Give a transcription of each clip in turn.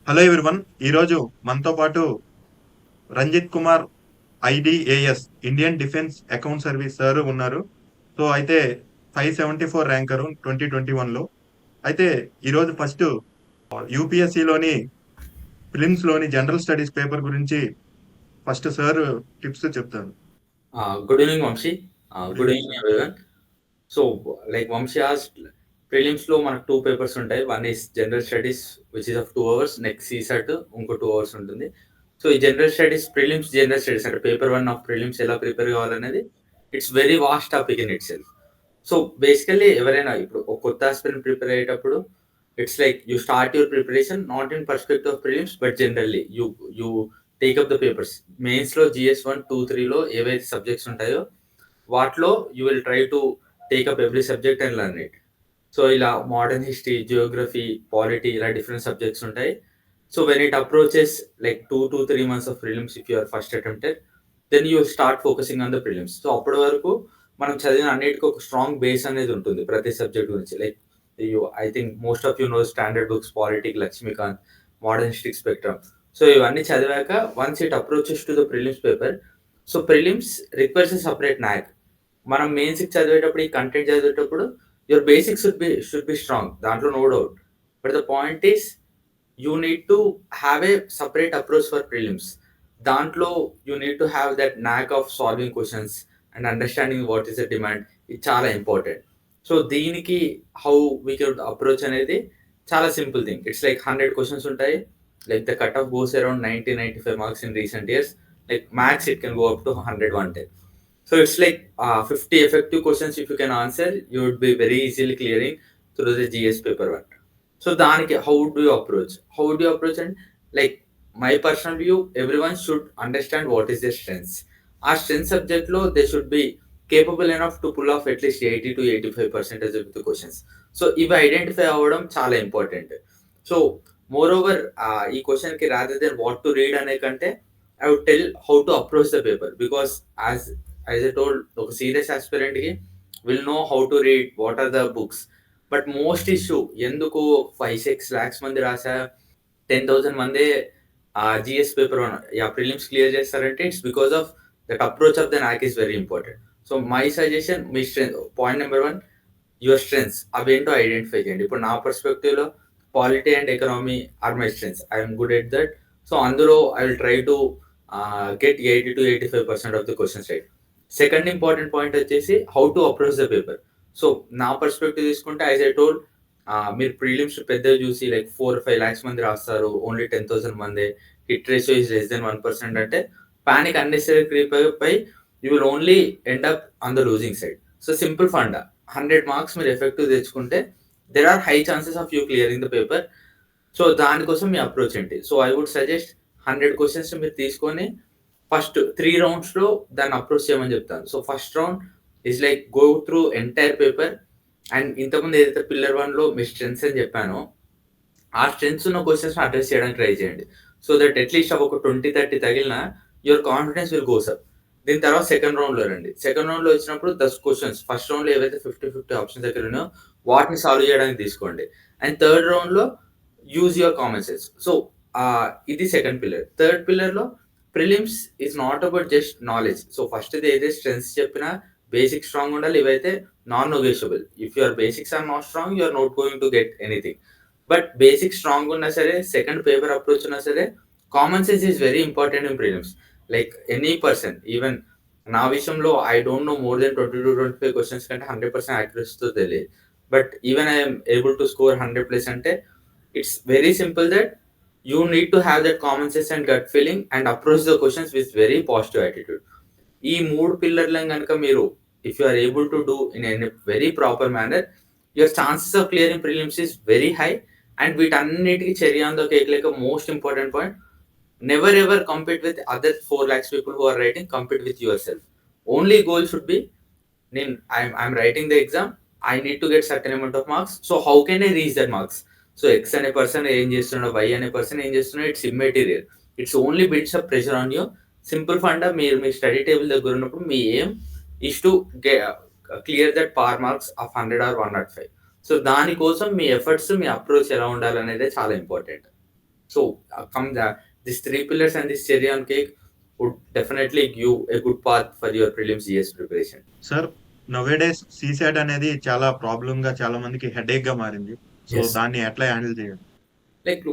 Hello everyone. ఈరోజు మనతో పాటు Ranjit Kumar IDAS Indian defence account service sir ఉన్నారు. సో అయితే 574 ర్యాంకరు 2021లో. అయితే ఈరోజు ఫస్ట్ యూపీఎస్సీలోని ప్రిలిమ్స్లోని జనరల్ స్టడీస్ పేపర్ గురించి ఫస్ట్ సార్ టిప్స్ చెప్తారు. Good evening, Vamshi. Good evening, everyone. So, like Vamshi asked, prelims లో మనకు 2 పేపర్స్ ఉంటాయి. One is general studies which is of 2 hours. Next CSAT ఇంకో 2 hours ఉంటుంది. సో ఈ జనరల్ స్టడీస్ జనరల్ స్టడీస్ అంటే paper 1 of prelims ఎలా prepare కావాలనేది it's very vast topic in itself. So basically ఎవరైనా ఇప్పుడు ఒక కొత్త ఆస్పిరెంట్ ప్రిపేర్ అయ్యేటప్పుడు it's like you start your preparation not in perspective of prelims but generally you take up the papers. మెయిన్స్లో GS1, 2, 3లో ఏవైతే subjects ఉంటాయో వాటిలో you will try to take up every subject and learn it. So ఇలా modern history, geography, polity ఇలా different subjects ఉంటాయి. So when it approaches like 2 to 3 months of prelims if you are first attempted then you start focusing on the prelims. So అప్పటి వరకు మనం చదివిన అన్నిటికీ ఒక strong base అనేది ఉంటుంది ప్రతి సబ్జెక్ట్ గురించి. Like I think most of you know standard books, politic, Laxmikanth, modern history spectrum. So ఇవన్నీ చదివాక once it approaches to the prelims paper, so prelims requires a separate knack. మనం మెయిన్స్కి చదివేటప్పుడు ఈ కంటెంట్ చదివేటప్పుడు your basics should be strong, దాంట్లో no doubt. But the point is you need to have a separate approach for prelims. దాంట్లో you need to have that knack of solving questions and understanding what is the demand. ఇది చాలా important. So దీనికి how we can approach అనేది చాలా simple thing. It's like 100 questions ఉంటాయి. Like the cut off goes around 90-95 marks in recent years. Like max it can go up to 100-110. So it's like 50 effective questions if you can answer, you would be very easily clearing through the GS paper 1. So daniki how would you approach? And like my personal view, everyone should understand what is their strengths. Our strength subject lo they should be capable enough to pull off at least 80 to 85% of the questions. So if identify avadam చాలా important. So moreover ఈ question కి rather than what to read అనే కంటే I would tell how to approach the paper, because as I told, ఒక serious aspirant కి will know how to read, what are the books. But most issue ఎందుకు 5-6 lakhs మంది రాసా 10,000 మందే GS paper prelims clear చేస్తారంటే it's because of that approach of the knack is very important. So my suggestion, మీ strength point number 1, your strengths అవేంటో identify చేయండి. ఇప్పుడు నా పర్స్పెక్టివ్లో polity and economy are my strengths, I'm good at that. So అందులో I will try to get 80 to 85% of the questions right. Second important point వచ్చేసి how to approach the paper. So నా perspective తీసుకుంటే as I told, మీరు prelims పెద్దగా చూసి like 4-5 lakhs మంది రాస్తారు, only 10,000 మంది, hit ratio is less than 1% అంటే పానిక్ అన్నెసరీ క్రీప్ పై you will only end up on the losing side. So simple funda, 100 marks మీరు ఎఫెక్టివ్ తెచ్చుకుంటే there are high chances of you clearing the paper. So దానికోసం మీ approach ఏంటి? So I would suggest 100 questions మీరు తీసుకొని first 3 roundsలో దాన్ని approach చేయమని చెప్తాను. So first round is like go through entire paper. And ఇంతకుముందు ఏదైతే పిల్లర్ 1లో మీ స్ట్రెంత్స్ అని చెప్పానో ఆ స్ట్రెంత్స్ ఉన్న క్వశ్చన్స్ అడ్రస్ చేయడానికి ట్రై చేయండి. సో దట్ అట్లీస్ట్ ఒక 20-30 తగిలిన your confidence will goes up. దీని తర్వాత సెకండ్ రౌండ్లో రండి. సెకండ్ రౌండ్లో వచ్చినప్పుడు 10 questions ఫస్ట్ రౌండ్లో ఏవైతే 50-50 ఆప్షన్స్ దగ్గర ఉన్నాయో వాటిని సాల్వ్ చేయడానికి తీసుకోండి. అండ్ థర్డ్ రౌండ్లో use your common sense. So ఇది సెకండ్ పిల్లర్. థర్డ్ పిల్లర్లో prelims is not about just knowledge. So first ఏదైతే స్ట్రెంత్స్ చెప్పినా బేసిక్ స్ట్రాంగ్ ఉండాలి. ఇవైతే non negotiable. If your basics are not strong, you are not going to get anything. But basic strong ఉన్నా సరే, second paper approach ఉన్నా సరే, common sense is very important in prelims. Like any person, even నా విషయంలో I don't know more than 20-25 questions కంటే 100% యాక్యురసీతో తెలియదు. But even I'm able to score 100+ అంటే it's very simple that you need to have that common sense and gut feeling and approach the questions with very positive attitude. ఈ 3 పిల్లర్లను కనుక మీరు if you are able to do in a very proper manner, your chances of clearing prelims is very high. And వీటన్నిటికీ cherry on the cake like most important point, never ever compete with other 4 lakhs people who are writing, compete with yourself. Only goal should be, I'm writing the exam, I need to get certain amount of marks, so how can I reach that marks? So X అనే person ఏం చేస్తున్నాడు, why అనే person ఏం చేస్తున్నాడు, it's immaterial. It's only builds up pressure on you. Simple funda, మీరు మీ study table దగ్గర ఉన్నప్పుడు మీ ఏం ఇస్ టు క్లియర్ దట్ పార్ మార్క్స్ ఆఫ్ 100 or 105. సో దానికోసం మీ ఎఫర్ట్స్, మీ అప్రోచ్ ఎలా ఉండాలనేదే చాలా important. So these three pillars and this cherry on cake would definitely give a good path for your prelims GS preparation. Sir nowadays CSAT అనేది చాలా problem గా చాలా మందికి headache గా మారింది. So Yes. దాన్ని ఎట్లా హ్యాండిల్ చేయాలి? Like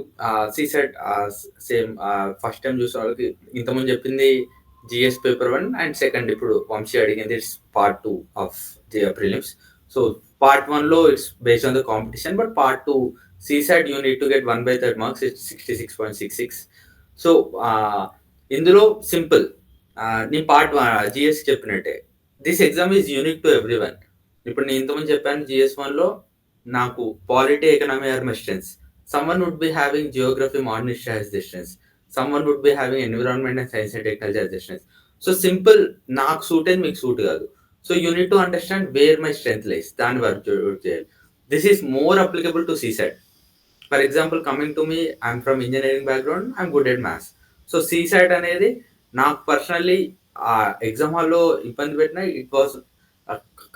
CSAT same first time చూసిన వాళ్ళకి ఇంతకుముందు చెప్పింది జిఎస్ పేపర్ 1 అండ్ సెకండ్ ఇప్పుడు వంశీ అడిగింది it's part 2 of prelims. So part 1 లో it's based on the competition, but part 2 CSAT you need to get 1/3 marks, it's 66.66. So ఇందులో simple, నేను part GS చెప్పినట్టే this exam is unique to every one. ఇప్పుడు నేను ఇంతకుముందు చెప్పాను GS 1లో నాకు polity economy are my strengths. Someone would be having geography, modern history as their strengths. Someone would be having environment and science and technology as their strengths. So simple, నాకు suit అయింది మీకు suit కాదు. So you need to understand where my strength lies, దాని work చేయాలి. This is more applicable to CSAT. For example coming to me, I'm from engineering background, I'm good at maths. So CSAT అనేది నాకు personally ఆ exam హాల్లో ఇబ్బంది పెట్టినా it was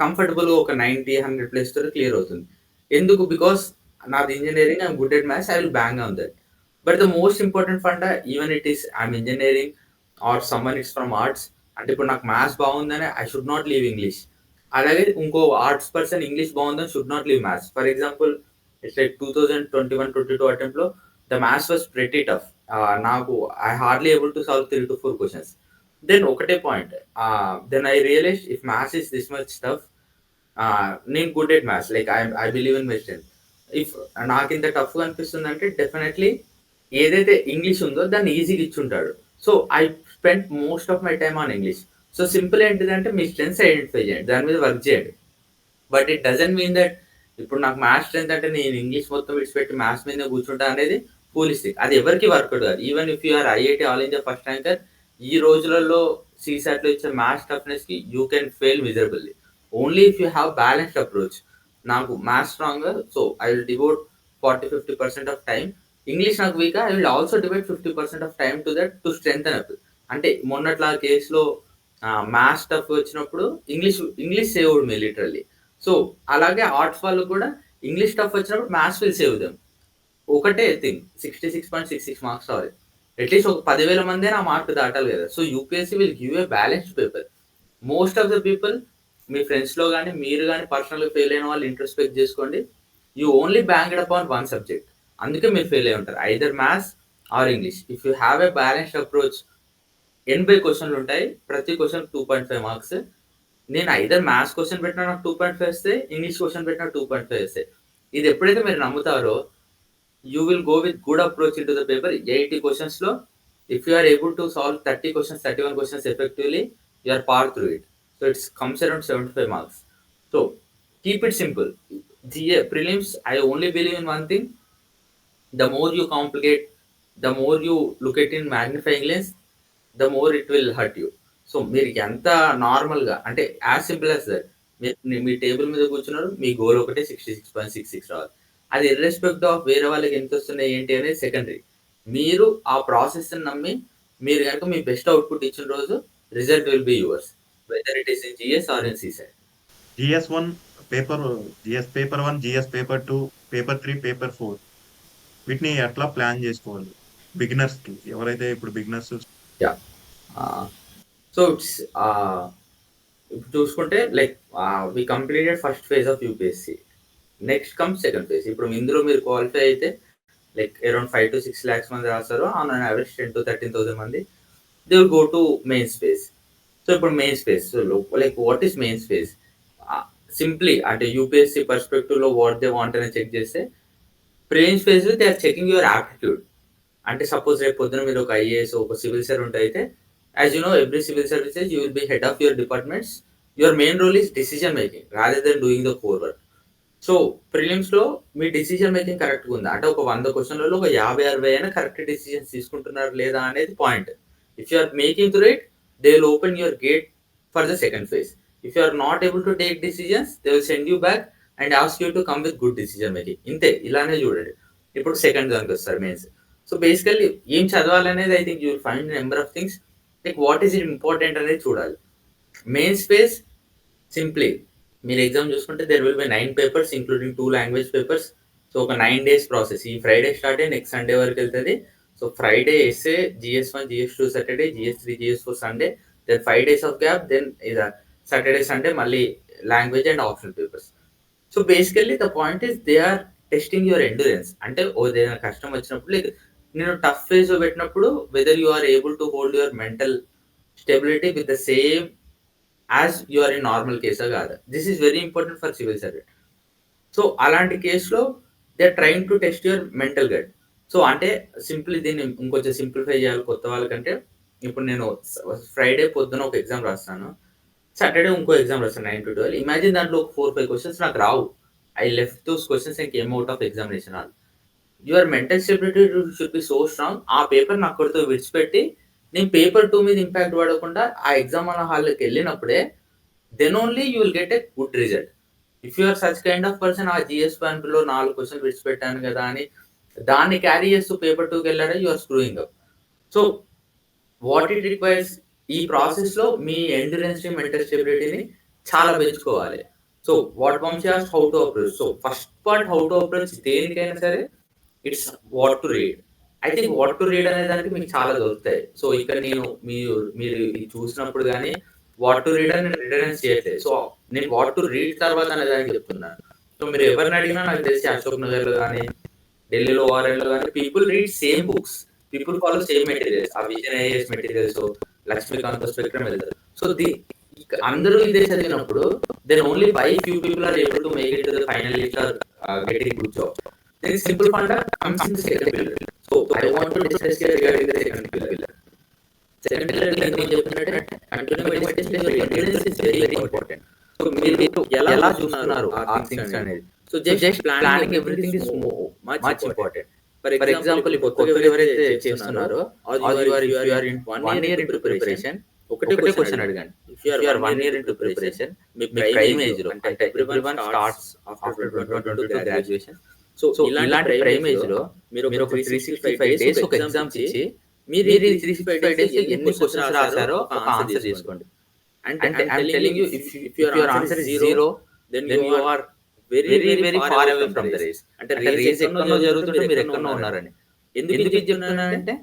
comfortable, ఒక 90-100+ తో క్లియర్ అవుతుంది. ఎందుకు? బికాస్ నాది engineering, I'm good at maths, I will bang on that. But the most important fund, even it is I'm engineering or someone it's from arts, అంటే ఇప్పుడు నాకు మ్యాథ్స్ బాగుందని I should not leave English. అలాగే ఇంకో arts person English బాగుందని should not leave maths. For example it's like 2021-22 attempt లో the maths was pretty tough. నాకు I hardly able to solve 3 to 4 questions. Then ఒకటే point, then I realize if maths is this much tough, నేను good at maths, like I believe in my strength. If నాకు ఇంత టఫ్గా అనిపిస్తుంది అంటే definitely ఏదైతే English ఉందో దాన్ని ఈజీగా ఇచ్చుంటాడు. So I spend most of my time on English. So simple ఏంటిదంటే మీ స్ట్రెంత్స్ ఐడెంటిఫై చేయండి, దాని మీద వర్క్ చేయండి. But it doesn't mean that ఇప్పుడు నాకు మ్యాథ్స్ స్ట్రెంత్ అంటే నేను ఇంగ్లీష్ మొత్తం విడిచిపెట్టి మ్యాథ్స్ మీద కూర్చుంటా అనేది ఫూలిస్టిక్. అది ఎవరికి వర్కౌట్ కాదు. Even if you're IIT all India first ranker, ఈ రోజులలో CSAT లో ఇచ్చే మ్యాథ్స్ టఫ్నెస్కి you can fail miserably. Only if you have balanced approach. నాకు maths strong, so I will devote 40-50% of time. English నాకు weak, I will also divide 50% of time to that to strength up. అంటే మొన్నట్లా కేసులో maths tough వచ్చినప్పుడు English saved me literally. So అలాగే arts వాళ్ళు కూడా English tough వచ్చినప్పుడు maths will save them. ఒకటే థింగ్, 66.66 మార్క్స్ రావాలి. అట్లీస్ట్ ఒక 10,000 మంది ఆ మార్క్ దాటాలి కదా. So UPSC will give a balanced paper. Most of the people, మీ ఫ్రెండ్స్లో కానీ మీరు కానీ పర్సనల్గా ఫెయిల్ అయిన వాళ్ళు ఇంట్రోస్పెక్ట్ చేసుకోండి. You only banked upon one subject, అందుకే మీరు ఫెయిల్ అయి ఉంటారు, either maths or English. If you have a balanced approach, 80 క్వశ్చన్లు ఉంటాయి, ప్రతి క్వశ్చన్ 2.5 మార్క్స్. నేను ఐదర్ మ్యాథ్స్ క్వశ్చన్ పెట్టినా నాకు 2.5 వస్తే, ఇంగ్లీష్ క్వశ్చన్ పెట్టినా 2.5 వస్తాయి. ఇది ఎప్పుడైతే మీరు నమ్ముతారో you will go with good approach into the paper. 80 క్వశ్చన్స్లో if you are able to solve 30 questions, 31 questions effectively, you are par through it. So it comes around 75 marks. So keep it simple. Prelims, I only believe in one thing. The more you complicate, the more you look at in magnifying lens, the more it will hurt you. So మీరు ఎంత నార్మల్గా అంటే as simple as that, me table మీద కూర్చున్నారు, మీ goal ఒకటే 66.66 రావాలి. అది ఇర్రెస్పెక్ట్ of వేరే వాళ్ళకి ఎంత వస్తున్నాయి ఏంటి అనేది సెకండరీ. మీరు ఆ ప్రాసెస్ని నమ్మి మీరు కనుక మీ బెస్ట్ అవుట్పుట్ ఇచ్చిన రోజు result will be yours, whether it is in GS or in CSAT. GS1 paper, GS paper 1, GS paper 2, paper 3, paper 4 వీటిని ఎట్లా ప్లాన్ చేసుకోవాలి బిగినర్స్ కి, ఎవరైతే ఇప్పుడు బిగినర్స్? యా, సో ఇట్స్ ఇప్పుడు చూసుకుంటే like we completed first phase of UPSC. Next come second phase. ఇప్పుడు ఇందులో మీరు క్వాలిఫై అయితే లైక్ అరౌండ్ 5 to 6 lakhs మంది రాస్తారు, ఆన్ అన్ యావరేజ్ 10 to 13,000 మంది they will go to mains phase. So ఇప్పుడు mains phase, so like what is mains phase? Simply అంటే UPSC పర్స్పెక్టివ్లో వాట్ దే వాంట్ అని చెక్ చేస్తే, ప్రిలిమ్స్ ఫేజ్లో they are checking your aptitude. అంటే suppose రేపు పొద్దున మీరు ఒక IAS, ఒక సివిల్ సర్వెంట్ అయితే, as you know every civil services you will be head of your departments. Your main role is decision making rather than doing the core work. So ప్రిలిమ్స్లో మీ decision making కరెక్ట్గా ఉందా అంటే, ఒక 100 క్వశ్చన్లలో ఒక 50-60 అయినా కరెక్ట్ డిసిజన్స్ తీసుకుంటున్నారు లేదా అనేది point. If you are making through it, they will open your gate for the second phase. If you are not able to take decisions, they will send you back and ask you to come with good decision making. ఇంతే, ఇలానే చూడండి. ఇప్పుడు second దానికి వస్తారు mains. So basically ఏం చదవాలనేది I think you will find number of things, like what is it important అనేది చూడాలి. మెయిన్స్ ఫేజ్ సింప్లీ మీరు ఎగ్జామ్ చూసుకుంటే there will be 9 papers including 2 language papers. So ఒక 9 days ప్రాసెస్. ఈ ఫ్రైడే స్టార్ట్ అయ్యి next Sunday వరకు వెళ్తుంది. So Friday essay, GS1, GS2 Saturday, GS3, GS4 Sunday, then 5 days of gap, then ఇద Saturday Sunday మళ్ళీ language and optional papers. So basically the point is they are testing your endurance. అంటే ఏదైనా కష్టం వచ్చినప్పుడు like నేను tough phase పెట్టినప్పుడు whether you are able to hold your mental stability with the same as you are in normal కేసా కాదా. This is very important for civil servant. So అలాంటి కేసులో they are trying to test your mental guide. So అంటే simply దీన్ని ఇంకొంచెం simplify చేయాలి కొత్త వాళ్ళకంటే, ఇప్పుడు నేను ఫ్రైడే పొద్దున ఒక ఎగ్జామ్ రాస్తాను, సాటర్డే ఇంకో ఎగ్జామ్ రాస్తాను 9 to 12. ఇమాజిన్ దాంట్లో 4-5 క్వశ్చన్స్ నాకు రావు. I left those questions and came out of examination hall. Your mental stability should be so strong. ఆ పేపర్ నాకు అక్కడితో విడిచిపెట్టి నేను పేపర్ 2 మీద ఇంపాక్ట్ పడకుండా ఆ ఎగ్జామ్ హాల్లోకి వెళ్ళినప్పుడే then only you will get a good result. If you are such kind of person, ఆ GS1లో 4 క్వశ్చన్లు విడిచిపెట్టాను కదా అని దాన్ని క్యారీ చేస్తూ పేపర్ 2కి వెళ్ళారా, you are screwing up. So what it requires, ఈ ప్రాసెస్లో మీ ఎండ్యూరెన్స్ మెంటల్ స్టెబిలిటీని చాలా పెంచుకోవాలి. So what Vamshi asked how to approach. So first part how to approach దేనికైనా సరే it's what to read. I think what to read అనే దానికి మీకు చాలా దొరుకుతాయి. సో ఇక్కడ నేను మీరు ఇది చూసినప్పుడు కానీ వాట్ టు రీడ్ అని రిటర్న్స్ చేయట్లేదు. సో నేను వాట్ టు రీడ్ తర్వాత అనే దానికి చెప్తున్నాను. సో మీరు ఎవరిని అడిగినా నాకు తెలిసి అశోక్ నగర్లో కానీ ఢిల్లీలో ఓఆర్ఎల్లో కానీ people read same books, people follow same materials. ఆ vision IAS materials, Laxmikanth spectrum వెళ్తారు. సో అందరూ ఇదే చదివినప్పుడు then only 5 few people are able to make it to the final list or getting good job. There is simple funda comes in the second pillar. So I want to discuss here regarding the second pillar. Second pillar నేను చెప్పినట్టే endurance is very important. So మీరు ఎలా చూస్తున్నారు ఆ things అనేది. So just planning everything is much important. For example ఇప్పుడు కొత్తగా ఎవరైతే చేస్తున్నారో you are in 1 year into preparation, ఒకటే క్వశ్చన్ అడగండి. If you are 1 year into preparation, మీ ప్రైమ్ ఏజ్ లో అంటే everyone starts after 2022 graduation. So ఇలాంటి ప్రైమ్ ఏజ్ లో మీరు ఒక 365 days ఒక ఎగ్జామ్స్ ఇచ్చి మీరు ఈ 365 days ఎన్ని క్వశ్చన్స్ రాశారో ఒక ఆన్సర్ చేసుకోండి. అంటే I'm telling you if your answer is 0 then you are very far away from the race. అంటే రేస్ ఎక్కడో జరుగుతుంటే మీరు ఎక్కడో ఉన్నారని. ఎందుకు ఇది చెప్తున్నానంటే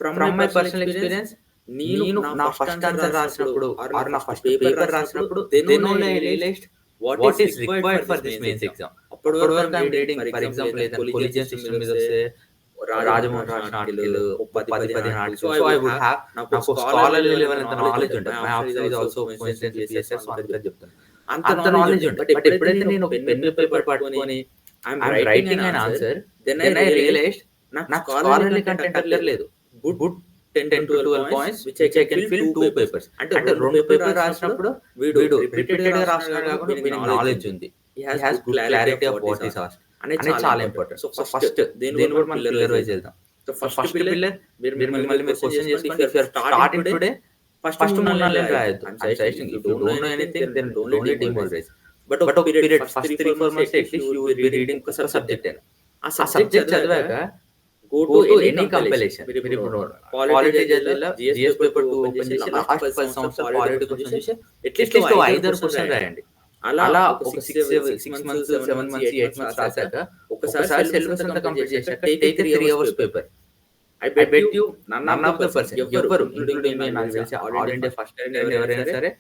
ఫ్రమ్ మై పర్సనల్ ఎక్స్పీరియన్స్, నేను నా ఫస్ట్ ఆన్సర్ రాసినప్పుడు ఆర్ నా ఫస్ట్ పేపర్ రాసినప్పుడు then only I realized what is required for this mains exam. అప్పటి వరకు ఐఎమ్ రీడింగ్ ఫర్ ఎగ్జాంపుల్ ఏదైనా కొలిజియన్ సిస్టమ్ మీద వస్తే రాజమోహన్ రాసిన article 10-15 articles. So I would have నాకు స్కాలర్లీ లెవెల్ అంత నాలెడ్జ్ ఉంటుంది. My officer is also coincidentally PSS అందుకని చెప్తాను. అంత నాలెడ్జ్ ఉంటుంది. బట్ ఎప్పుడైతే నేను పెన్ పేపర్ పట్టుకొని I'm writing an answer, then I realized నాకు స్కాలర్లీ కంటెంట్ క్లియర్ లేదు. Good 10 to 12 points which I can fill 2 papers. అంటే 2 పేపర్ రాసినప్పుడు వీడు రిపీటెడ్ గా రాస్తున్నాడు కాబట్టి వీడికి నాలెడ్జ్ ఉంది. He has good clarity of what is asked అనేది చాలా ఇంపార్టెంట్. సో ఫస్ట్ దేని కూడా మనం పిల్లర్ వైజ్ వెళ్దాం. సో ఫస్ట్ పిల్లర్ మీరు మళ్ళీ క్వశ్చన్ చేసుకోండి. If you are starting today first 3 నెలలు రాయొద్దు. I suggesting if you don't know anything then don't demoralize. But ఒక period first 3-4 months at least you will be reading ఒక subject అయినా. ఆ సబ్జెక్ట్ చదివాక go to any compilation. మీరు ఇప్పుడు polity చదివిలా GS paper 2 open చేసి లాస్ట్ 10 సంవత్సరాల పాలిటీ క్వశ్చన్ చూసి అట్లీస్ట్ 5 క్వశ్చన్ రాయండి. అలా ఒక 6 months 7 months 8 months రాసాక ఒకసారి సిలబస్ అంతా కంప్లీట్ చేశాక take 3 hours paper. I bet you none of the person ఎవరు ఇంక్లూడింగ్ మీ నాకు తెలిసి ఆల్ ఇండియా ఫస్ట్ టైం ఎవరైనా సరే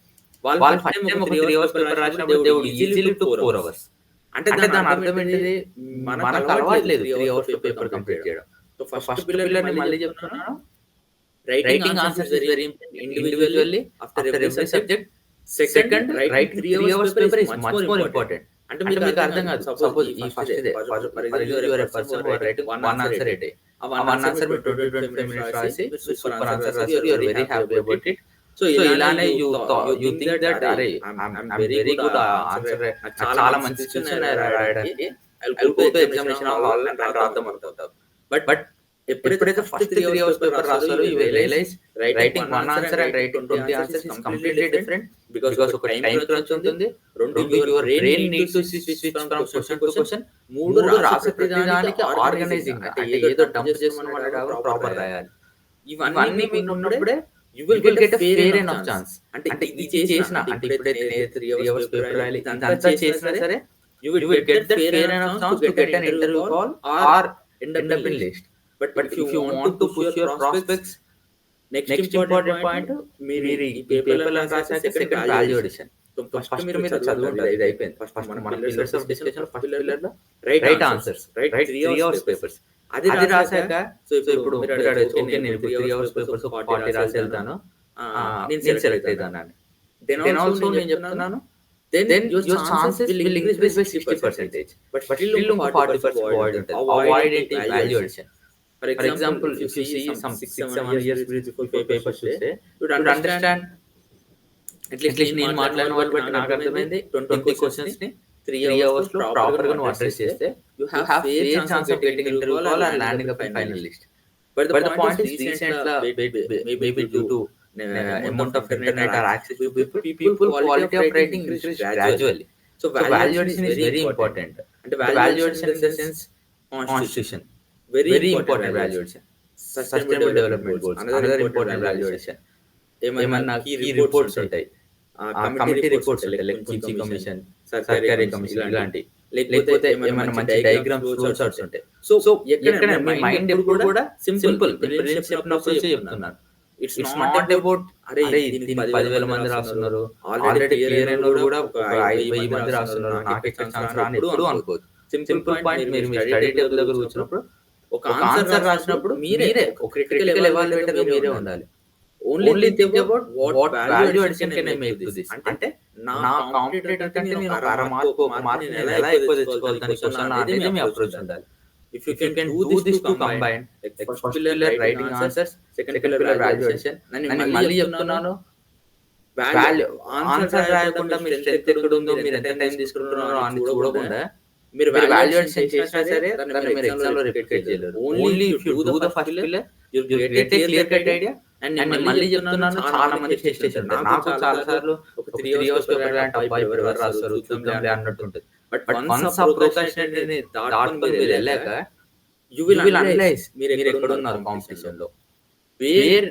వాళ్ళు ఫస్ట్ టైం ఒక 3 hours పేపర్ రాసినప్పుడు they would easily to 4 hours. అంటే దాని అర్థం ఏంటిది, మనకు అలవాట్లేదు 3 hours పేపర్ కంప్లీట్ చేయడం. సో ఫస్ట్ పిల్లర్ ని మళ్ళీ చెప్తున్నాను, writing answers is very important individually after every subject. Second write 3 hours paper is much more important. అంటే మీకు అర్థం కాదు, సపోజ్ ఈ first day for your person who are writing 1 answer a day, ఆ 1 answer మీరు 20-25 minutes రాసి super answer రాసి you are very happy about it. So ఇలానే యు థింక్ దట్ అరే ఐఎమ్ వెరీ గుడ్ ఆన్సర్, చాలా మంచి క్వశ్చన్ రాయడానికి I will go to examination hall and రాద్దాం అనుకుంటారు. బట్ ఎప్పుడైతే ఫస్ట్ 3 hours పేపర్ రాస్తారో you realise writing 1 answer and writing 20 answers is completely different. Because ఒక టైం క్రంచ్ ఉంటుంది, రెండు your brain needs to switch from question to question, మూడు రాసే ప్రతిదానికి ఆర్గనైజింగ్ అంటే ఏదో డంప్ చేస్తున్నాం ప్రాపర్ రాయాలి. ఇవన్నీ మీకు ఉన్నప్పుడే you will get a fair enough chance. అంటే ఇది చేసిన అంటే ఇప్పుడైతే 3 hours పేపర్ రాయాలి ఇదంతా చేసినా సరే you will get the fair enough chance to get an interview call or end up in list. But if you want to push your prospects, next important point మీరు ఈ పేపర్లను రాసాక second value addition. So first మీరు చదవండి, ఇది అయిపోయింది. First మన pillars of discussion first pillar లో write answers, write 3 hours papers. అది రాసాక సో ఇప్పుడు మీరు అడగచ్చు, ఓకే నేను 3 అవర్స్ పేపర్స్ 40 రాసి వెళ్తాను, నేను సెలెక్ట్ అవుతాను. దెన్ ఆల్సో నేను చెప్తున్నాను, then your chances will increase by 60%. But still 40% void ఉంటుంది. Avoid ఏంటి? Value addition. For example, if you see some 6-7 years before papers చూస్తే you would understand, at least నేను మాట్లాడిన వాళ్ళు బట్టి నాకు అర్థమైంది, 20 questions ని 3 hours లో ప్రాపర్ గా నువ్వు అడ్రస్ చేస్తే you have fair chance of getting interview call and landing up in final list. But the point is recent maybe due to amount of internet or access to people quality of writing increased gradually. So value addition is very important. And value addition in the sense constitution, very important value addition. Sustainable development goals, another important value addition. ఏమన్నా key reports ఉంటాయి, committee reports ఉంటాయి, like Kunchi commission, సర్కారీ commission ఇలాంటి, లేకపోతే ఏమన్నా మంచి diagrams flow charts ఉంటాయి. So ఎక్కడ మీ మైండ్ ఎప్పుడు కూడా సింపుల్ ప్రిలిమ్స్ చెప్పినప్పుడు చెప్తున్నాను, ఇట్స్ నాట్ అబౌట్ అరే దీనికి 10,000 మంది రాస్తున్నారు, ఆల్రెడీ క్లియర్ అయిన కూడా 5,000 మంది రాస్తున్నారు, నాకు ఎక్కడ ఛాన్స్ రాని ఎప్పుడు అనుకోవచ్చు. సింపుల్ పాయింట్, మీరు మీ స్టడీ టేబుల్ దగ్గర కూర్చున్నప్పుడు ఒక ఆన్సర్ రాసినప్పుడు మీరే ఒక క్రిటికల్ ఎవాల్యుయేటర్ మీరే ఉండాలి. Only think about what value addition can I make to this. అంటే నా కాంపిటేటర్ కంటే నేను ఒక అర మార్క్ ఒక మార్క్ నేను ఎలా ఎక్కువ తెచ్చుకోవాలి దాని క్వశ్చన్ అనేది మీ అప్రోచ్ ఉండాలి. If you can do this to combine, like first pillar writing answers, second pillar value addition, నేను మళ్ళీ చెప్తున్నాను, వాల్యూ ఆన్సర్ రాయకుండా మీరు స్ట్రెంత్ ఎక్కడ ఉందో, మీరు ఎంత టైం తీసుకుంటున్నారో అని చూడకుండా మీరు వాల్యూ అడిషన్ చేసినా సరే దాన్ని మీరు ఎగ్జామ్ లో రిపీట్ చేయలేరు. Only if you do the first pillar you get a clear cut idea. And నేను మళ్ళీ చెప్తున్నాను, చాలా మంది టెస్ట్ చేశారు, నాకు చాలా సార్లు ఒక 3 అవర్స్ పేపర్ అంటే అబ్బాయి ఎవరు రాస్తారు చూద్దాంలే అన్నట్టు ఉంటుంది. బట్ వన్స్ ఆ ప్రోకాస్టినేషన్ ని దాటుకొని మీరు వెళ్ళాక you will analyze మీరు ఎక్కడ ఉన్నారు కాంపిటీషన్ లో, where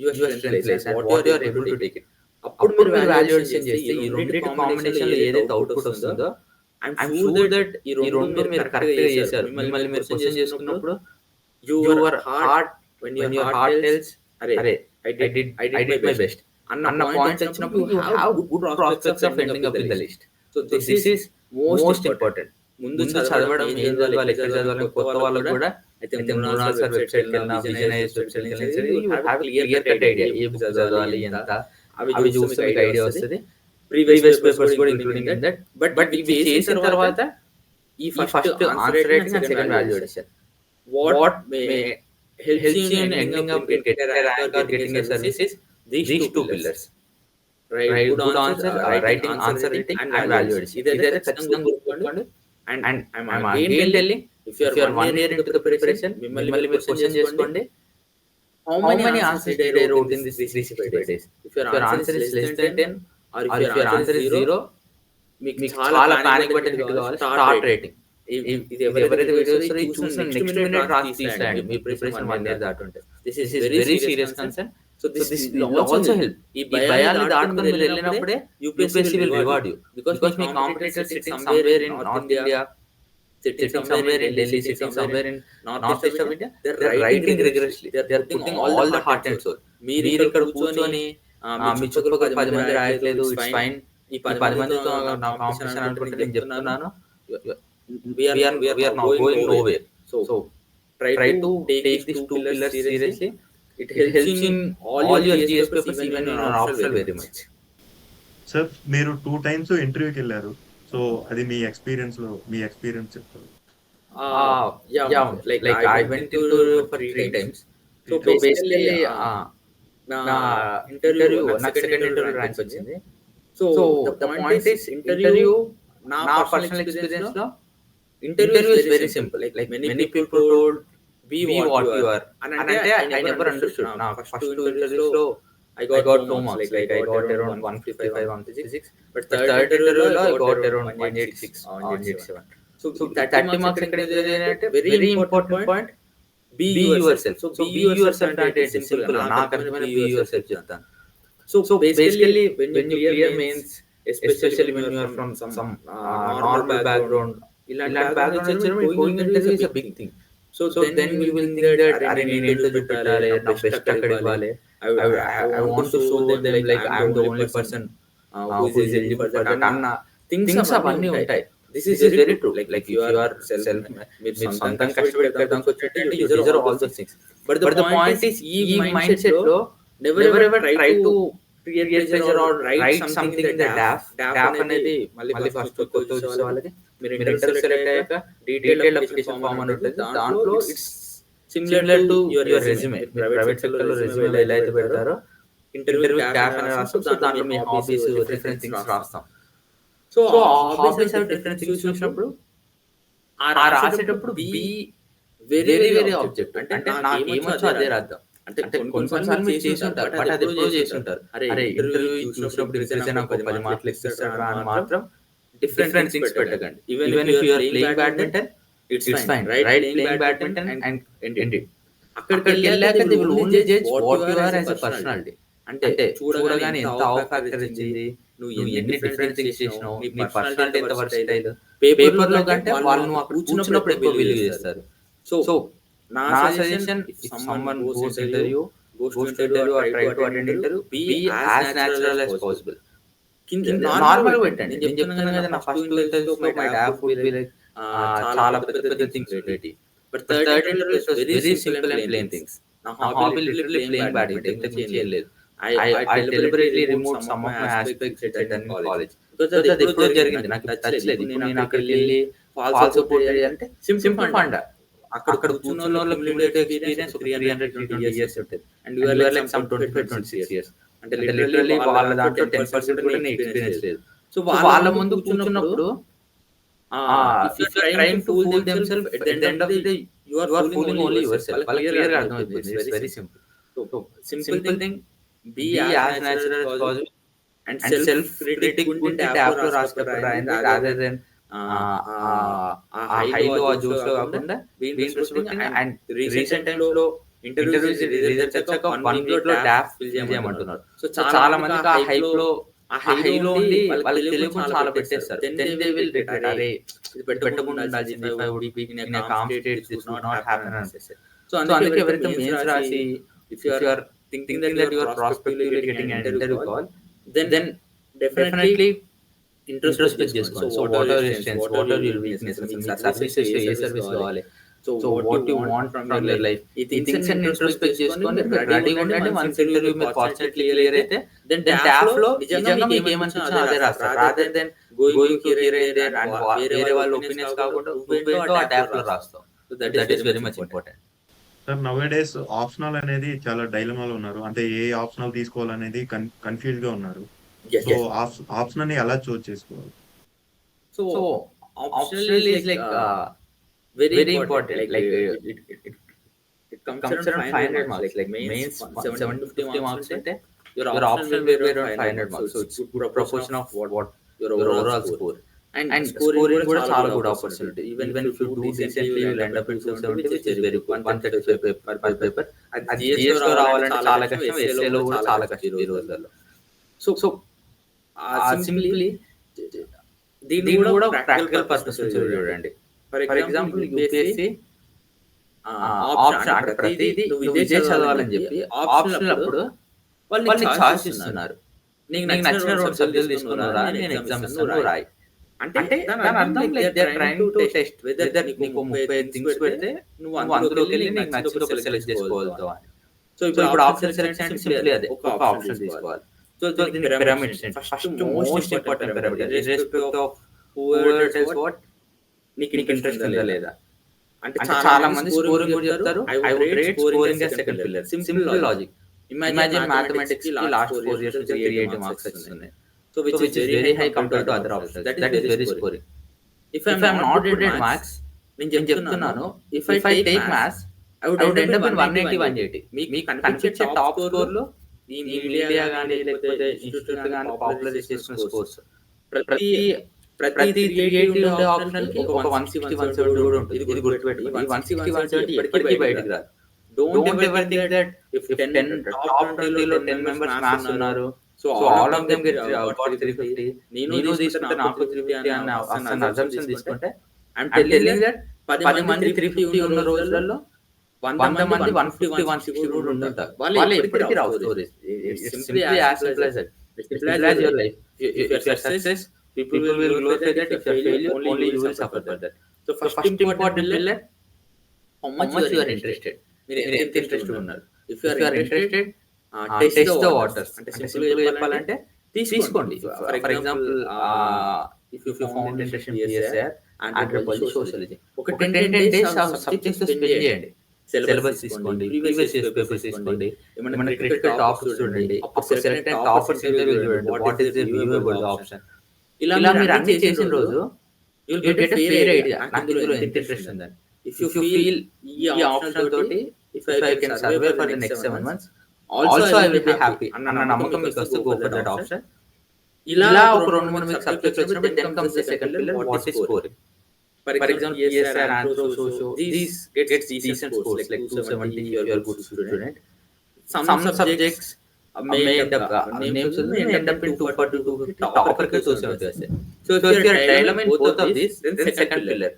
your strength place and what you are able to take it. అప్పుడు మీరు వాల్యుయేషన్ చేస్తే ఈ రెండింటి కాంబినేషన్ లో ఏదైతే అవుట్పుట్ వస్తుందో ఐఎమ్ షూర్ దట్ ఈ రెండు మీరు కరెక్ట్ గా చేశారు. మిమ్మల్ని మీరు క్వశ్చన్ చేసుకున్నప్పుడు your heart when your heart tells అరే I did my best అన్న పాయింట్స్ వచ్చినప్పుడు you have good prospects of ending up in the list. So this is most important. ముందు చదవడం, ఏం చదవాలి, ఎక్కడ చదవాలి, కొత్త వాళ్ళకు కూడా అయితే మృణాల్ సార్ వెబ్సైట్ కి వెళ్ళినా, విజయ్ వెబ్సైట్ కి వెళ్ళినా you have clear cut idea A book చదవాలి ఎంత, అవి చూస్తే మీకు ఐడియా వస్తుంది. ప్రీవియస్ పేపర్స్ కూడా ఇంక్లూడింగ్ ఇన్ దట్. బట్ ఇవి చేసిన తర్వాత ఈ first answer writing and second value addition what may helps you in ending up in getting a rank or getting a service is these two pillars, right? Good answer writing, answer writing and value addition. ఇదైతే ఖచ్చితంగా గుర్తుపెట్టుకోండి. And I'm again telling, if you are 1 year into the preparation, మిమ్మల్ని మీరు question చేసుకోండి, how many answers did I wrote in this 365 days? If your answer is less than 10 or if your answer is 0, మీకు చాలా panic button hit కావాలి. Start writing. ఇది ఎవరైతే videos చూసిన next minute రాసి తీసేయండి, మీ ప్రిపరేషన్ 1 year దాటుంటే. This is very serious concern. So this will also help. ఈ భయాన్ని దాటుకొని మీరు వెళ్ళినప్పుడే UPSC will reward you, because me competitor sitting somewhere in North India, sitting somewhere in Delhi, sitting somewhere in northeast of India, they're writing rigorously, they're putting all the heart and soul. మీరు ఇక్కడ కూర్చొని మీ చుట్టుపక్కల 10 మంది రాయట్లేదు, it's fine, ఈ 10 మందితో నా competition అనుకుంటే నేను చెప్తున్నాను, we are now going nowhere. So try to take these two pillars seriously. It helps in all your GS papers, even in our optional very much. Sir మీరు 2 times ఇంటర్వ్యూకి వెళ్ళారు, so అది మీ ఎక్స్పీరియన్స్ చెప్తారు. Yeah, like I went to for 3 times. So basically నా interview నాకు second interview rank వచ్చింది. So the point is interview నా personal experience లో interview is very simple. Like many people told, be what you are. And I never understood. Now first 2 interviews lo I got 2 marks. Like I got around 155, 156. But third interview lo I got around 186, 187. So 30 marks ekkada ante very important point. Be yourself. So be yourself ante simple. Naaku arthamaina be yourself చెప్తాను. So basically when you clear mains, especially when you are from some normal background, ఇలాంటి background వచ్చేసి going interview is a big thing. So so then you will think that అరే నేను ఏంటో చూపెట్టాలి, నా best అక్కడ ఇవ్వాలి, I want to show them like I'm the only person who is eligible for that అన్న థింగ్స్ అవన్నీ ఉంటాయి. This is very true. Like if you are self, మీరు సొంతంగా కష్టపడి పెడదానికి వచ్చేటంటే you deserve all those things. But the point is ఈ mind set లో never ever try to create pressure or write something in the DAF అనేది మళ్ళీ first కొత్త వచ్చే వాళ్ళకి మీరు ఇంటర్ సెలెక్ట్ అయ్యాక డీటెయిల్డ్ అప్లికేషన్ ఫామ్ అని ఉంటుంది. దాంట్లో it's similar to your resume. Private sector లో రెజ్యూమే ఎలా అయితే పెడతారో ఇంటర్వ్యూ డాఫ్ అని రాస్తాం. సో దాంట్లో మీ హాబీస్, డిఫరెంట్ థింగ్స్ రాస్తాం. సో హాబీస్ అవి డిఫరెంట్ థింగ్స్ చూసినప్పుడు ఆ రాసేటప్పుడు బి వెరీ వెరీ ఆబ్జెక్ట్. అంటే నాకు ఏమొచ్చో అదే రాద్దాం. అంటే కొన్నిసార్లు మీరు చేసి ఉంటారు, బట్ అది ఎప్పుడో చేసి ఉంటారు. అరే ఇంటర్వ్యూ చూసినప్పుడు ఇంప్రెస్ నాకు 10 మార్కులు ఇస్తారా అని మాత్రం డిఫరెంట్ థింగ్స్ పెట్టకండి. Even if you are playing badminton, it's fine, right? Playing badminton and end it. అక్కడికి వెళ్ళాక they will only judge what you are as a personality. అంటే చూడగానే ఎంత ఆవ్ ఫ్యాక్టర్ ఇచ్చింది, నువ్వు ఎన్ని డిఫరెంట్ థింగ్స్ చేసినావు, నీ పర్సనాలిటీ ఎంత వర్సటైల్. పేపర్ లో కంటే వాళ్ళు నువ్వు అక్కడ కూర్చున్నప్పుడు ఎక్కువ విలువ చేస్తారు. సో నా suggestion, if someone goes interview or try to attend interview, be as natural as possible. Normal పెట్టండి. నేను చెప్తున్నాను కదా, నా first 2 interviews my DAF would be like చాలా పెద్ద పెద్ద things ready. But third interview it was very simple and plain things. నా hobby literally playing badminton, ఇంతకు మించి ఏం లేదు. I deliberately removed some of my aspects which I done in college. Because అది ఎప్పుడో జరిగింది, నాకు టచ్ లేదు. ఇప్పుడు నేను అక్కడికి వెళ్ళి ఫాల్స్ సపోర్ట్ అంటే సింపుల్ ఫండ్. అక్కడ కూర్చున్న వాళ్ళు క్యూములేటివ్ ఎక్స్పీరియన్స్ 320 ఇయర్స్ ఉంటుంది. And you are like some 25-26 years. అంటే లిటరల్లీ వాళ్ళ దాంట్లో 10% కూడా నీ ఎక్స్పీరియన్స్ లేదు. సో వాళ్ళ ముందు కూర్చున్నప్పుడు if you are trying to fool themselves, at the end of the day you are fooling only yourself. వాళ్ళకి క్లియర్ గా అర్థమైపోయింది. It's very simple. So simple thing, be as natural as possible and self critic ఉంటే డాప్ లో రాసుకొని రాయండి, rather than హైలో ఆ Jose లో కాకుండా be introspecting. And recent times లో ఇంటర్వ్యూస్ రిజల్ట్స్ వచ్చాక 1 వీక్ లో డాప్ ఫిల్ చేయమంటున్నారు. సో చాలా మందికి ఆ హైలో ఉండి వాళ్ళకి తెలియకుండా చాలా పెట్టేస్తారు. దెన్ దే విల్ రిగ్రెట్, అరే ఇది పెట్టకుండా ఉండాల్సింది, if I would be in a calm state this would not happen అనిపిస్తుంది. సో అందుకే ఎవరైతే మెయిన్స్ రాసి if you are thinking that you are prospectively getting an interview call, then definitely introspect చేసుకోండి. So what are your strengths, what are your weaknesses, మీ services ఏ service కావాలి, so what you want from your life, ఈ things అన్ని introspect చేసుకొని రెడీగా ఉండండి. Once interview మీరు ఫార్చునేట్లీ క్లియర్ అయితే దెన్ డాఫ్ లో నిజంగా మీకు ఏమనిపించిందో అదే రాస్తారు, rather than going to here and there and వేరే వాళ్ళ ఒపీనియన్స్ కాకుండా నువ్వేంటో ఆ డాఫ్ లో రాస్తావు. So that is very much important. Sir, nowadays optional అనేది చాలా డైలమాలో ఉన్నారు. అంటే ఏ ఆప్షనల్ తీసుకోవాలనేది కన్ఫ్యూజ్ గా ఉన్నారు. సో ఆప్షనల్ ని ఎలా చూస్ చేసుకోవాలి? So optional is like very important. Like it comes around 500 marks. Like mains 750 marks ante your optional will be around 500 marks. So it's good proportion of what your overall score. And scoring kuda chaala good opportunity. Even if you do decently, you will end up with 270, which is very good. 135 per paper. అది GS లో రావాలంటే చాలా కష్టం, SA లో కూడా చాలా కష్టం ఈ రోజుల్లో. సో సింప్లీ దీన్ని కూడా ప్రాక్టికల్ పర్పస్ నుంచి చూడండి. ఫర్ ఎగ్జాంపుల్ UPSC ఆప్షన్ అంటే ప్రతిదీ నువ్వు ఇదే చదవాలని చెప్పి ఆప్షనల్ అప్పుడు వాళ్ళు చాయిస్ ఇస్తున్నారు. నీకు నచ్చిన 2 సబ్జెక్టులు తీసుకున్నారా, నేను ఎగ్జామ్ ఇస్తాను రాయి అంటే దాని అర్థం like they are trying to test whether నీకు 35 థింగ్స్ పెడితే నువ్వు అందులోకి వెళ్ళి నీకు నచ్చిన ఒకటి సెలెక్ట్ చేసుకోగలుగుతావు అని. సో ఇప్పుడు ఆప్షన్ సెలెక్షన్ అంటే సింప్లీ అదే, ఒక ఆప్షన్ తీసుకోవాలి. సో దీన్ని pyramids first most important pyramid, irrespective of whoever tells what నీకు ఇంట్రెస్ట్ ఉందా లేదా. అంటే చాలా మంది స్కోరింగ్ కూడా చెప్తారు, I would rate scoring as second pillar. Simple logic. Imagine mathematics కి లాస్ట్ 4 years 380 మార్క్స్ వస్తున్నాయి. సో which is very high compared to other options. That is very scoring. If I am not good at maths, నేను చెప్తున్నాను, if I take maths I would end up in 190 180. మీకు కనిపించే top score లో ఈ media గానీ లేకపోతే institute గానీ popular చేసిన స్కోర్స్ ప్రతి 380 ఉండే ఆప్షనల్ కి ఒక 160 170 కూడా ఉంటుంది. ఇది గుర్తుపెట్టుకోండి. 160 170 ఎప్పటికీ బయటికి రాదు. Don't ever think that if 10 top 20 లో 10 మెంబర్స్ మ్యాథ్స్ ఉన్నారు, so all of them get 350, నేను తీసుకుంటే నాకు 350 అన్న అసంప్షన్ తీసుకుంటే ఐ యామ్ టెల్లింగ్ దట్ 10 మంది 350 ఉన్న రోజులలో 100 మంది 150, 160 కూడా ఉంటుంటారు. వాళ్ళే ఎప్పటికీ రావు stories. It's simply as simple as that. It's simple as your life. If you are success, people will glorify that. If you are failure, only you will suffer for that. So first important pillar, how much you are interested. మీరు ఎంత interested ఉన్నారు. If you are interested, test the waters. అంటే simple గా చెప్పాలంటే తీసుకోండి. For example if you found interest in CSAT, anthropology, sociology, ఒక 10 days ఆ subjects spend చేయండి. సిలబస్ తీసుకోండి, ప్రీవియస్ ఇయర్స్ పేపర్స్ తీసుకోండి, ఏమైనా క్రిటికల్ టాపిక్స్ చూడండి, అప్పుడు సెలెక్టెడ్ టాపర్స్ ఇంటర్వ్యూ చూడండి, what is the viewable option. ఇలా మీరు అన్ని చేసిన రోజు you will get a fair idea నాకు ఇందులో ఎంత ఇంట్రెస్ట్ ఉందని. ఇఫ్ యూ ఫీల్ ఈ ఆప్షన్ తోటి if I can survey for the next 7 months, also I will be happy అన్న నమ్మకం మీకు వస్తే గో ఫర్ దట్ ఆప్షన్. ఇలా ఒక 2-3 మీకు సబ్జెక్ట్స్ వచ్చినప్పుడు then comes the second pillar, what is scoring. For example, CSAT, Anthro, Socio, these gets decent scores like 270 if you are good student. Some subjects may end up names may end up in 240, 250, topper ke 270 వస్తాయి. So if you are dilemma in both of these, then second pillar.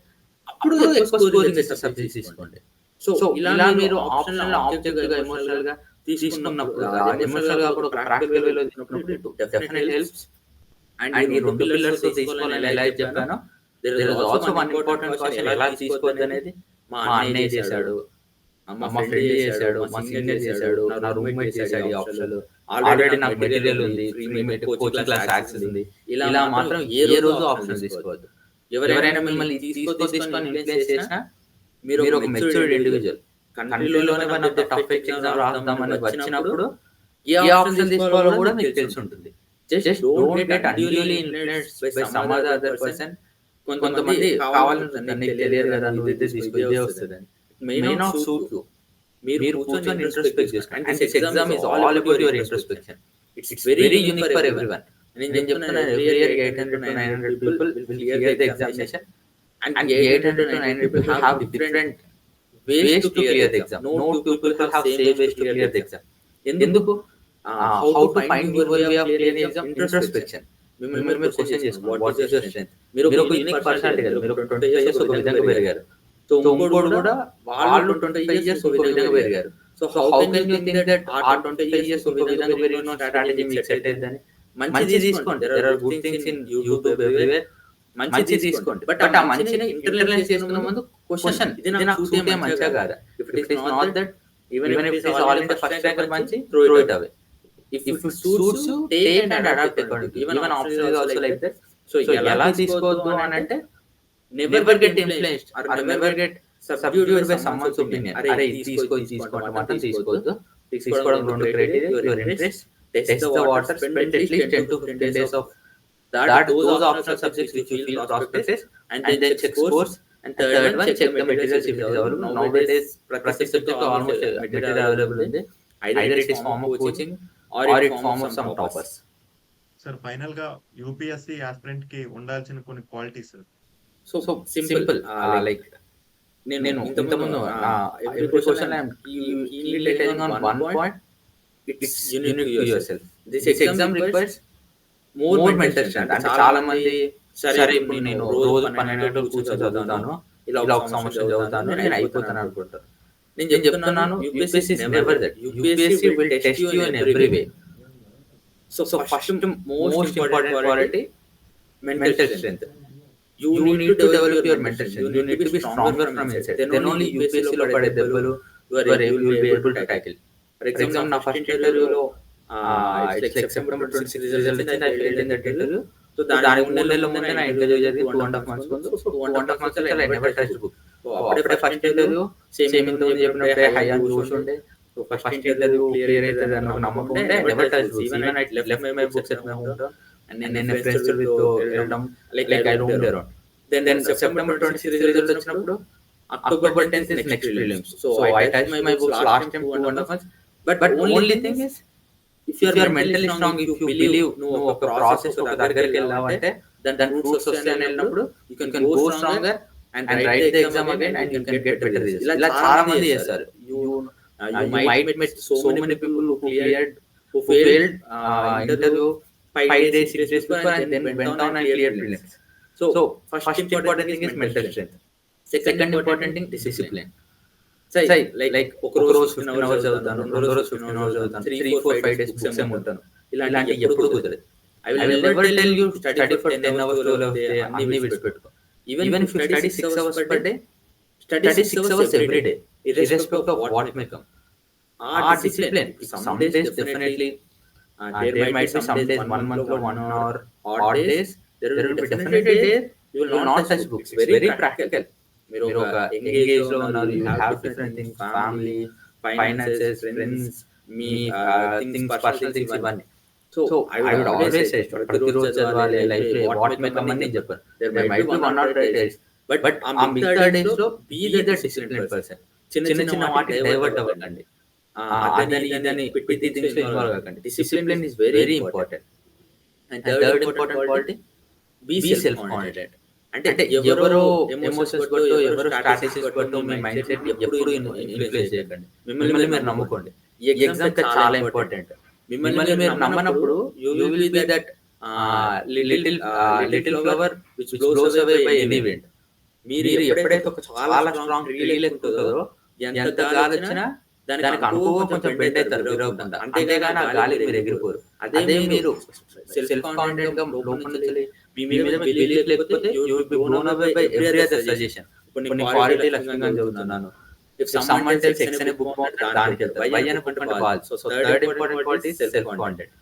అప్పుడు ఎక్కువ scoring చేసే subjects తీసుకోండి. So ఇలా మీరు optional objective గా emotional గా తీసుకున్నప్పుడు, ఎమోషనల్ గా కూడా ప్రాక్టికల్ వేలో తీసుకున్నప్పుడు డెఫినెట్లీ హెల్ప్స్. అండ్ ఈ 2 పిల్లర్స్ తీసుకోవాలని ఎలా చెప్పానో, there is also one important question, ఎలా తీసుకోవద్దు అనేది. మా అన్నయ్య చేశాడు, మా ఫ్రెండ్ చేశాడు, మా సీనియర్ చేశాడు, నా రూమ్మేట్ చేశాడు ఈ ఆప్షన్, ఆల్రెడీ నాకు మెటీరియల్ ఉంది, కోచింగ్ క్లాస్ యాక్సెస్ ఉంది, ఇలా మాత్రం ఏ రోజు ఆప్షన్ తీసుకోవద్దు. ఎవరైనా మిమ్మల్ని తీసుకొని ఇన్ఫ్లుయెన్స్ చేసినా మీరు ఒక మెచ్యూర్డ్ ఇండివిజువల్. కంట్రీలోనే one of the tough exam రాద్దామని వచ్చినప్పుడు ఏ ఆప్షన్ తీసుకోవాలో కూడా మీకు తెలిసి ఉంటుంది. Just don't get unduly influenced by some other person. కొంతమంది కావాలని నీకు తెలియదు కదా, నువ్వు ఇది తీసుకో, ఇదే వస్తుందని. May not suit you. మీరు కూర్చొని ఇంట్రోస్పెక్ట్ చేసుకోండి. And this exam is all about your introspection. It's very unique for everyone. నేను చెప్తున్నాను, every year 800 to 900 people will clear the examination, and 800 to 900 people have different ways to clear the exam. No two people have same ways to clear the exam. ఎందుకు? How to find your way of clearing the exam? Introspection. మీరు question చేసుకోండి, what is your strength. మీరు ఒక unique personality కదా, మీరు 20 years ఒక విధంగా పెరిగారు, సో ఇంకోటి కూడా వాళ్ళు 25 years ఒక విధంగా పెరిగారు. So how can you think that ఆ 25 years ఒక విధంగా పెరిగిన స్ట్రాటజీ మీకు సెట్ అవుతుందని? మంచి తీసుకోండి. There are good things in YouTube everywhere. మంచి తీసుకోండి, బట్ ఆ మంచిని ఇంటర్నలైజ్ చేసుకునే ముందు క్వశ్చన్, ఇది నాకు సూటే మంచిగా కాదా? If it is not that, even if it is all in the first ranker మంచి, throw it away. If it suits you, take and adapt accordingly. Even option is also like that. So ఎలా తీసుకోవద్దు అని అంటే, never get influenced or never get subdued by someone's opinion. అరే ఇది తీసుకోండి మాత్రం తీసుకోవద్దు. తీసుకోవడం 2 criteria: your interest, test the water, spend at least 10 to 15 days of those optional subjects which you feel prospectus, and then check scores. And third one, check the materials if it is available. Nowadays ప్రతి subject almost material available ఉంది. Either it is form of coaching or it form of some toppers. Sir, final గా UPSC aspirant కి ఉండాల్సిన కొన్ని qualities. So simple, like నేను ఇంతకుముందు every question I am keenly telling on one point, it's unique to yourself. This exam requires more mentorship. అంటే చాలా మంది సరే ఇప్పుడు నేను రోజు 12 గంటలు కూర్చొని చదువుతాను, ఇలా ఒక సంవత్సరం చదువుతాను, నేను అయిపోతాను అనుకుంటాను. నేను చెప్తున్నాను, UPSC is never that. UPSC will test you in every way. So first most important quality, mental strength. You need to develop your mental strength. You need to be stronger from inside. Then only UPSC lo pade debbalu you will be able to tackle. For example, na first interview lo it's like September 26 result వచ్చింది. I failed in that interview. So దానికి 3 నెలల ముందే నా interview జరిగింది, 2.5 months ముందు. So 2.5 months I never touched book. అప్పుడే first interview same ఇంతకుముందు చెప్పినట్టే హై అండ్ జోష్ ఉండే. సో ఫస్ట్ ఇంటర్వ్యూ క్లియర్ అవుతుంది అన్న ఒక నమ్మకం ఉండే. Never touch books. Even I left my books at my home town and నేను ఫ్రెండ్స్ విత్ వెళ్ళడం, like I roamed around. Then September 26 result వచ్చినప్పుడు October 10th is next prelims. So I touched my books last time 2.5 months. But only thing is, if you are mentally strong, if you believe నువ్వు ఒక process ఒక దగ్గరికి వెళ్ళావంటే దాని fruits వస్తాయని వెళ్ళినప్పుడు you can go stronger and write the exam again and you can get better results. ఇలా చాలా మంది చేస్తారు. You might meet so many people who failed interview 5 days, 6 days before and then went on and cleared prelims. So first important thing is mental strength. Second important thing discipline. Like ఒక రోజు 15 hours చదువుతాను, రెండో రోజు 15 hours చదువుతాను, 3, 4, 5 days books ఏమి ఉంటాను. ఇలాంటివి ఎప్పుడు కుదరదు. I will never tell you study for 10 hours 12 hours day అన్ని విడిచిపెట్టుకో. Even if you study 6 hours per day, study 6 hours every day irrespective of what may come. Discipline. Some days definitely there might be some days 1 month or 1 hour odd days. There will be definitely days you will not touch books. It's very practical. మీరు ఒక engage లో ఉన్నారు, you have different things, family, finances, friends, మీ things, personal things ఇవన్నీ. So I would always say ప్రతిరోజు చదవాలి, life లో what may come అని నేను చెప్పాను. There might be 1 or 2 days, but ఆ మిగతా డేస్ లో బీ ద డిసిప్లిన్ పర్సన్. చిన్న చిన్న వాటికి డైవర్ట్ అవ్వకండి, అదని ఇదని పిట్టి థింగ్స్ లో ఇన్వాల్వ్ అవ్వకండి. Discipline is very important. And third important quality, be self confident. అంటే ఎవరో ఎమోషన్స్ బట్టో, ఎవరో స్ట్రాటజీస్ బట్టో మీ మైండ్ సెట్ ఎప్పుడు ఇన్ఫ్లుయెన్స్ చేయకండి. మిమ్మల్ని మీరు నమ్ముకోండి. ఈ ఎగ్జామ్ చాలా ఇంపార్టెంట్. మిమ్మల్ని మీరు నమ్మనప్పుడు you will be that little flower which blows away by any wind. మీరు ఎప్పుడైతే ఒక చాలా స్ట్రాంగ్ ట్రీ లెక్క ఉంటుందో, ఎంత గాలి వచ్చినా దానికి అనుకోగా కొంచెం బెండ్ అవుతారు విరవకుండా, అంతేగాని ఆ గాలికి మీరు ఎగిరిపోరు. అదే మీరు సెల్ఫ్ కాన్ఫిడెంట్ గా లోపల నుంచి మీ మీద బిలీఫ్ లేకపోతే you will B blown away by every other suggestion. కొన్ని క్వాలిటీ లక్ష్యంగా చదువుతున్నాను, ఇఫ్ సమ్వన్ టెల్స్ ఎక్స్ అనే బుక్ బాగుంటుంది దానికి వెళ్తారు, వై అనే బుక్ అంటే ball. So third important quality self confident,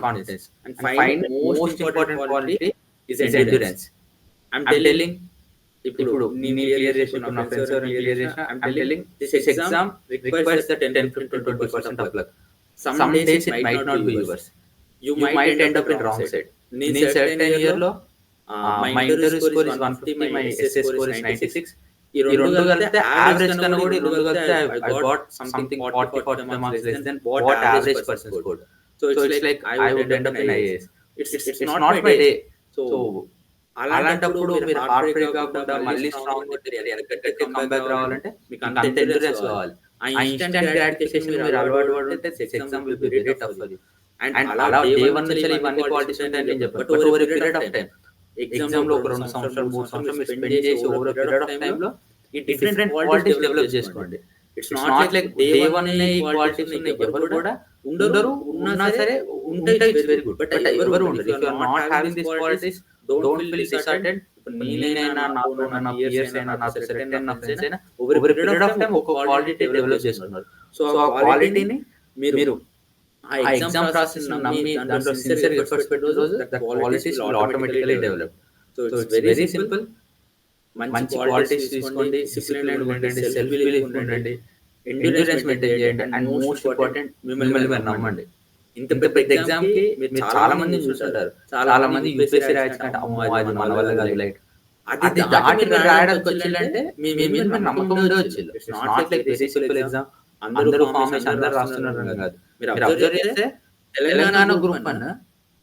confidence. And final most important quality is endurance. I'm telling, ఇప్పుడు నేను క్లియర్ చేసుకున్న, నా ఫ్రెండ్స్ ఎవరైనా క్లియర్ చేసినా, I'm telling this exam requires the 10-15-20% of luck. Some days it might not be yours. You might end up in wrong side. నేను certain year లో my interview score is 150, my essay score is 96. ఈ రెండు కలిపితే average కన్నా కూడా ఈ రెండు కలిపితే I got something 40-45 marks less than what average person scored. So it's like I would end up in IAS. It's not my day. So అలాంటప్పుడు మీరు హార్ట్ బ్రేక్ కాకుండా మళ్ళీ స్ట్రాంగ్ కంబ్యాక్ రావాలంటే మీకు అంత ఎండ్యూరెన్స్ కావాలి. ఆ ఇన్స్టెంట్ గ్రాటిఫికేషన్ మీరు అలవాటు పడితే exam will be very tough for you. And అలా డే 1 నుంచి ఇవన్నీ క్వాలిటీస్ ఉంటాయని నేను చెప్పాను. But over a period of time, exam లో ఒక 2 సంవత్సరాలు 3 సంవత్సరాలు మీరు స్పెండ్ చేసి over a period of time లో ఈ డిఫరెంట్ క్వాలిటీస్ డెవలప్ చేసుకోండి. ఇట్స్ నాట్ లైక్ డే 1 ఈ క్వాలిటీస్ ఉన్నాయి ఎవరు కూడా ఉండరు, ఉన్నా సరే ఉంటే ఇట్స్ వెరీ గుడ్, బట్ ఎవరు ఉండరు. If you are not having this qualities don't feel discontented. నేనైనా నాతో నా పియర్స్ అయినా నాతో సెలెక్ట్ అయిన నా ఫ్రెండ్స్ అయినా ఓవర్ పీరియడ్ ఆఫ్ టైం ఒక క్వాలిటీ డెవలప్ చేసుకున్నారు. సో ఆ క్వాలిటీని మీరు ఆ ఎగ్జామ్ ప్రాసెస్ నమ్మి దాంట్లో సిన్సియర్గా ఎఫర్ట్స్ పెట్టిన రోజు that qualities will automatically develop. So it's very simple. మంచి క్వాలిటీస్ తీసుకోండి, డిసిప్లిన్ ఉండండి, సెల్ఫ్ బిలీఫ్ ఉండండి, ఎండ్యూరెన్స్ మెయింటైన్ చేయండి, అండ్ మోస్ట్ ఇంపార్టెంట్ మిమ్మల్ని మీరు నమ్మండి. ఇంత పెద్ద ఎగ్జామ్ కి మీరు చాలా మంది చూస్తుంటారు, చాలా మంది యూపీఎస్సీ రాయించుకుంటే అమ్మో అది మన వల్ల కాదు, లైట్ అది దాటి మీరు రాయడానికి వచ్చిందంటే మీ మీద మీరు నమ్మకం ఉండే వచ్చింది. It's not like very simple exam. అందరూ ఫార్మేషన్ అందరూ రాస్తున్నారు కాదు. మీరు అబ్జర్వ్ చేస్తే తెలంగాణ గ్రూప్ అన్న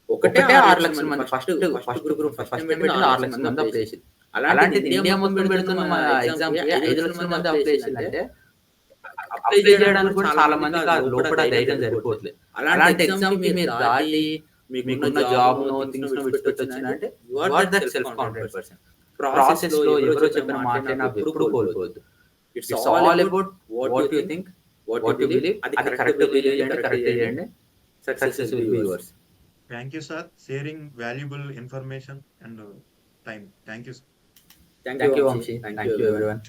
ఒకటే 6 లక్షల మంది ఫస్ట్ గ్రూప్ ఫస్ట్ టైం పెట్టి 6 లక్షల మంది అప్లై చేసింది. అలాంటిది ఇండియా మొత్తం పెడుతున్న ఎగ్జామ్ కి 5 లక్షల మంది అప్లై చేసిందంటే అప్లై చేయడానికి కూడా చాలా మంది లోపల ధైర్యం సరిపోతుంది. అలాంటి ఎగ్జామ్ కి మీరు దాటి మీకున్న జాబ్ నో థింగ్స్ నో విడిచిపెట్టొచ్చిందంటే you are that self confident person. Process లో ఎవరో చెప్పిన మాటైనా ఎప్పుడు కోల్పోవద్దు. It's all about what you think, what you believe. అది కరెక్ట్ బిలీవ్ చేయండి, కరెక్ట్ చేయండి, success will be yours. Thank you sir, sharing valuable information and time. Thank you. Thank you Vamshi. Thank you everyone.